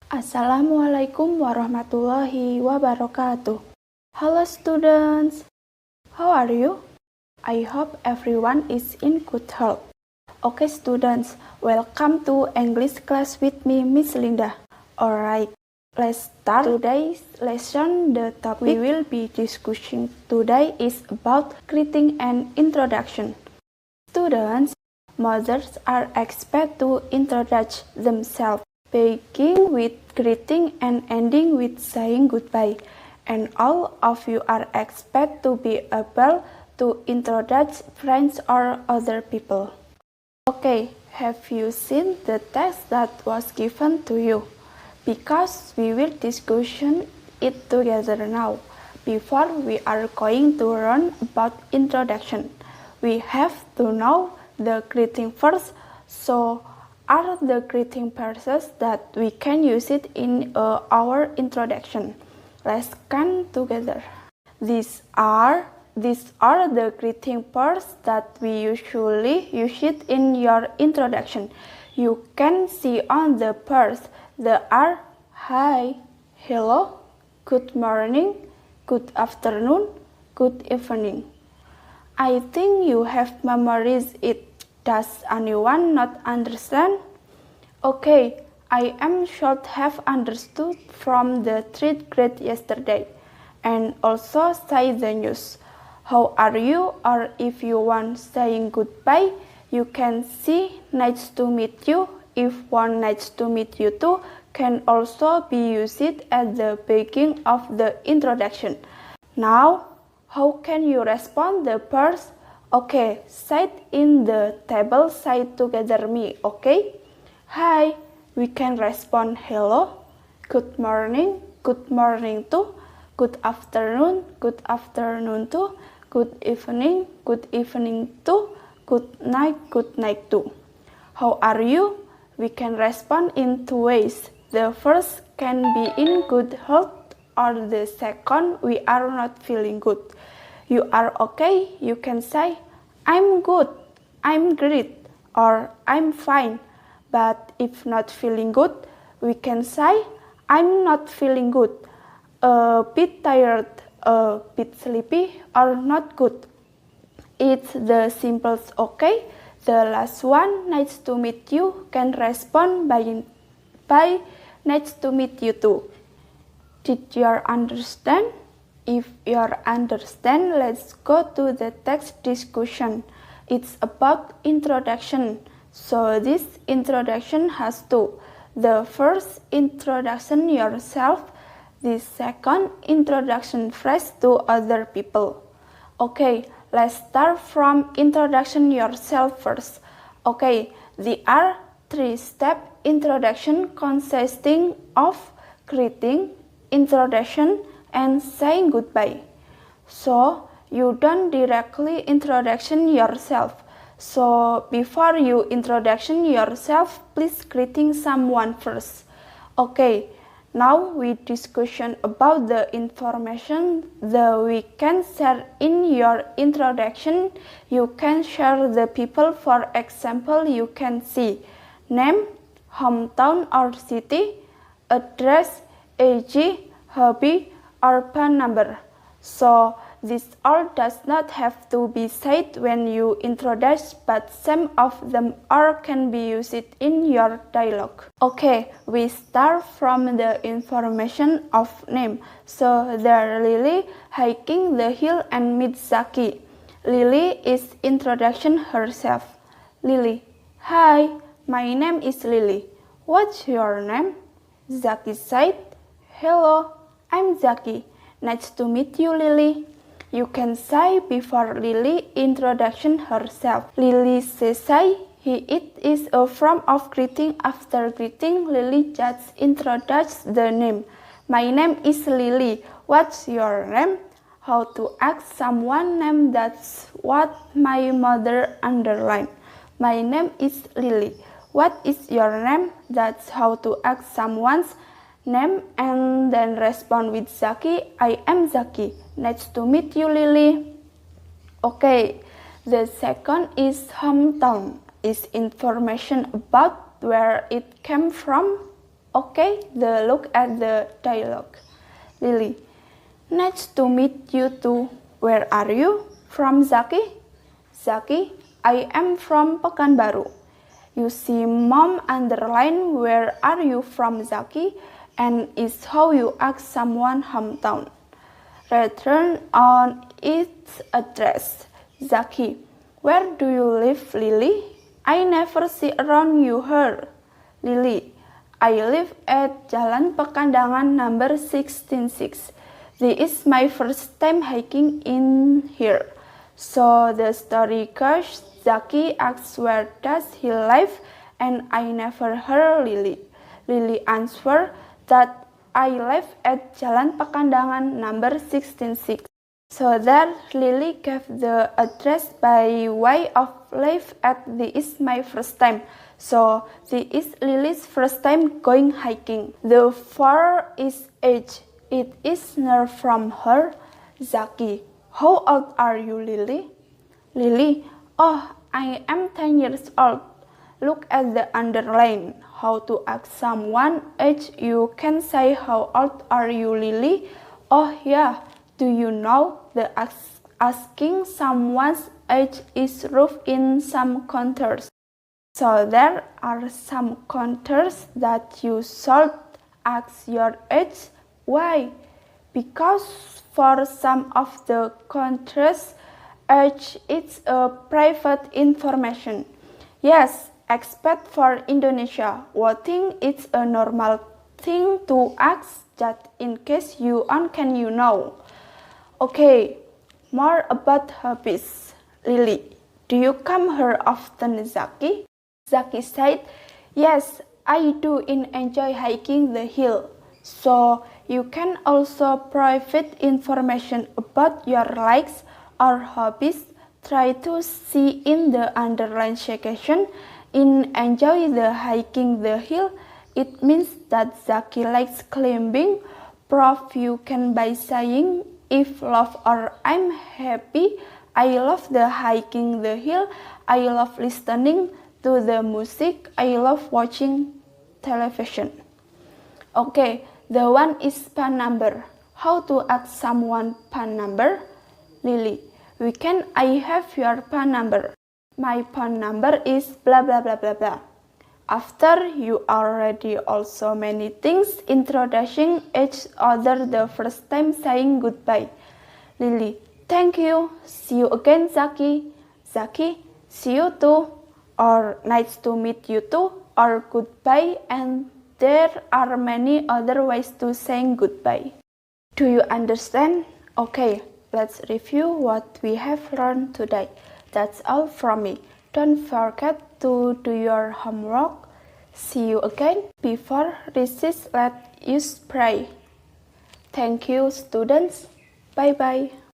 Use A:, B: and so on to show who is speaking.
A: Assalamualaikum warahmatullahi wabarakatuh. Hello students, how are you? I hope everyone is in good health. Okay students, welcome to English class with me, Miss Linda. Alright, let's start today's lesson. The topic we will be discussing today is about greeting and introduction. Students, mothers are expected to introduce themselves, beginning with greeting and ending with saying goodbye. And all of you are expected to be able to introduce friends or other people. Okay, have you seen the text that was given to you? Because we will discuss it together now. Before we are going to learn about introduction, we have to know the greeting first. So, are the greeting phrases that we can use it in our introduction. Let's scan together. These are the greeting phrases that we usually use it in your introduction. You can see on the phrase there are hi, hello, good morning, good afternoon, good evening. I think you have memorized it. Does anyone not understand? Okay, I am should have understood from the third grade yesterday, and also say the news. How are you? Or if you want saying goodbye, you can see nice to meet you. If one nice to meet you too, can also be used at the beginning of the introduction. Now, how can you respond the first? Okay, sit in the table side together me, okay? Hi, we can respond hello, good morning too, good afternoon too, good evening too, good night too. How are you? We can respond in two ways. The first can be in good health, or the second, we are not feeling good. You are okay? You can say, I'm good, I'm great, or I'm fine. But if not feeling good, we can say, I'm not feeling good, a bit tired, a bit sleepy, or not good. It's the simplest okay. The last one, nice to meet you, can respond by nice to meet you too. Did you understand? If you understand, let's go to the text discussion. It's about introduction. So this introduction has two. The first, introduction yourself. The second, introduction phrase to other people. Okay, let's start from introduction yourself first. Okay, there are three-step introduction consisting of greeting, introduction, and saying goodbye. So, you don't directly introduction yourself. So, before you introduction yourself, please greeting someone first. Okay, now we discussion about the information that we can share in your introduction. You can share the people. For example, you can see name, hometown or city, address, age, hobby, or phone number. So this all does not have to be said when you introduce, but some of them all can be used in your dialogue. Okay, we start from the information of name. So there Lily hiking the hill and meet Zaki. Lily is introduction herself. Lily, hi, my name is Lily. What's your name? Zaki said, hello, I'm Zaki. Nice to meet you, Lily. You can say before Lily introduction herself. Lily says it is a form of greeting. After greeting, Lily just introduces the name. My name is Lily. What's your name? How to ask someone name, that's what my mother underlined. My name is Lily. What is your name? That's how to ask someone's name and then respond with Zaki. I am Zaki. Nice to meet you, Lily. Okay, the second is hometown. Is information about where it came from. Okay, look at the dialogue. Lily, nice to meet you too. Where are you? From Zaki? Zaki, I am from Pekanbaru. You see mom underline where are you from Zaki and is how you ask someone hometown. Return on its address. Zaki, where do you live, Lily? I never see around you here. Lily, I live at Jalan Pekandangan number 166. This is my first time hiking in here. So the story goes, Zaki asks where does he live and I never heard Lily. Lily answered that I live at Jalan Pekandangan number 166. So there Lily gave the address by way of live at this is my first time. So this is Lily's first time going hiking. The far is age. It is near from her. Zaki, how old are you, Lily? Lily, oh, I am 10 years old. Look at the underline. How to ask someone age, you can say how old are you, Lily? Oh yeah, do you know the asking someone's age is rough in some countries. So there are some countries that you should ask your age. Why? Because for some of the countries, age is a private information. Yes, except for Indonesia, voting is a normal thing to ask just in case you can you know. Okay, more about hobbies. Lily, do you come here often, Zaki? Zaki said, yes, I do enjoy hiking the hill. So you can also provide information about your likes or hobbies. Try to see in the underline section. In enjoy the hiking the hill, it means that Zaki likes climbing. Proof you can by saying if love or I'm happy. I love the hiking the hill. I love listening to the music. I love watching television. Okay, the one is PAN number. How to ask someone PAN number? Lily, weekend I have your PAN number. My PAN number is blah blah blah blah blah. After you already also many things introducing each other the first time saying goodbye. Lily, thank you. See you again, Zaki. Zaki, see you too. Or nice to meet you too. Or goodbye. And there are many other ways to saying goodbye. Do you understand? Okay, let's review what we have learned today. That's all from me. Don't forget to do your homework. See you again. Before recess, let us pray. Thank you, students. Bye-bye.